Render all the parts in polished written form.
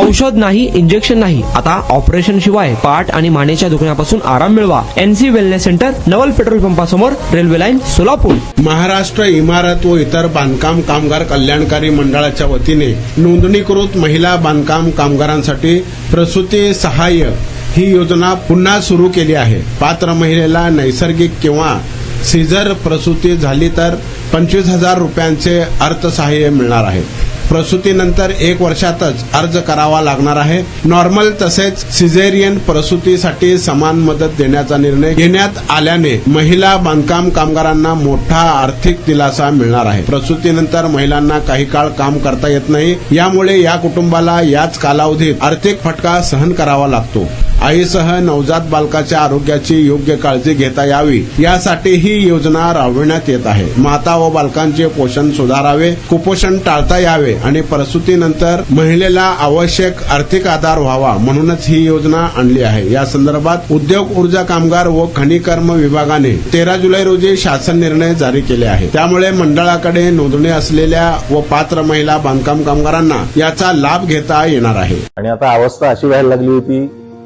औषध नाही, इंजेक्शन नाही, आता ऑपरेशन शिवाय पाठ आणि मानेच्या दुखण्यापासून आराम मिळवा. NC wellness centre, Naval petrol पंपासमोर, रेल्वे लाईन, सोलापूर. महाराष्ट्र इमारत व इतर बांधकाम कामगार कल्याणकारी मंडळाच्या वतीने नोंदणीकृत महिला बांधकाम कामगारांसाठी प्रसूती सहाय्य ही योजना पुन्हा सुरू केली आहे. पात्र महिलेला नैसर्गिक किंवा सीझर प्रसूती झाली तर 25,000 रुपयांचे अर्थसहाय्य मिळणार आहे. प्रसूतीनंतर 1 वर्षातच अर्ज करावा लागणार आहे. नॉर्मल तसेच सिझेरियन प्रसूतीसाठी समान मदत देण्याचा निर्णय घेण्यात आल्याने महिला बांधकाम कामगारांना मोठा आर्थिक दिलासा मिळणार आहे. प्रसूतीनंतर महिलांना काही काळ काम करता येत नाही. यामुळे या कुटुंबाला याच कालावधीत आर्थिक फटका सहन करावा लागतो. आईसह नवजात बालकाच्या आरोग्याची योग्य काळजी घेता यावी यासाठी ही योजना राबविण्यात येत आहे. माता व बालकांचे पोषण सुधारावे, कुपोषण टाळता यावे आणि प्रसूतीनंतर महिलेला आवश्यक आर्थिक आधार व्हावा म्हणूनच ही योजना आणली आहे. या संदर्भात उद्योग, ऊर्जा कामगार व खनिकर्म विभागाने 13 जुलै रोजी शासन निर्णय जारी केले आहे. त्यामुळे मंडळाकडे नोंदणी असलेल्या व पात्र महिला बांधकाम कामगारांना याचा लाभ घेता येणार आहे. आणि आता अवस्था अशी व्हायला लागली होती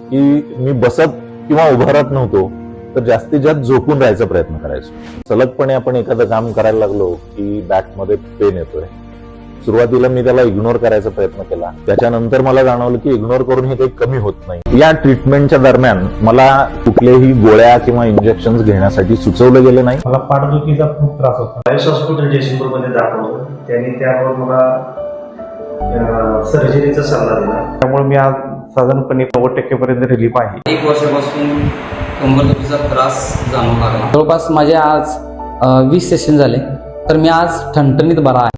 की मी बसत किंवा उभं राहत नव्हतो, तर जास्तीत जास्त झोपून राहायचा प्रयत्न करायचो. सलगपणे आपण एखादं काम करायला लागलो की बॅकमध्ये पेन येतोय. सुरुवातीला मी त्याला इग्नोर करायचा प्रयत्न केला. त्याच्यानंतर मला जाणवलं की इग्नोर करून हे काही कमी होत नाही. या ट्रीटमेंटच्या दरम्यान मला कुठल्याही गोळ्या किंवा इंजेक्शन घेण्यासाठी सुचवलं गेलं नाही. मला पाठदुखीचा खूप त्रास होता. आयुष हॉस्पिटल जयसिंगपूरमध्ये दाखवलं. त्यांनी त्यावर मला सर्जरीचा सल्ला दिला. त्यामुळे मी आज साधारणपणे 90% पर्यंत रिलीफ आहे. 1 वर्षापासून कंबरदुखीचा त्रास जाणवू लागला. जवळपास माझे आज 20 सेशन झाले, तर मी आज ठणठणीत बरा आहे.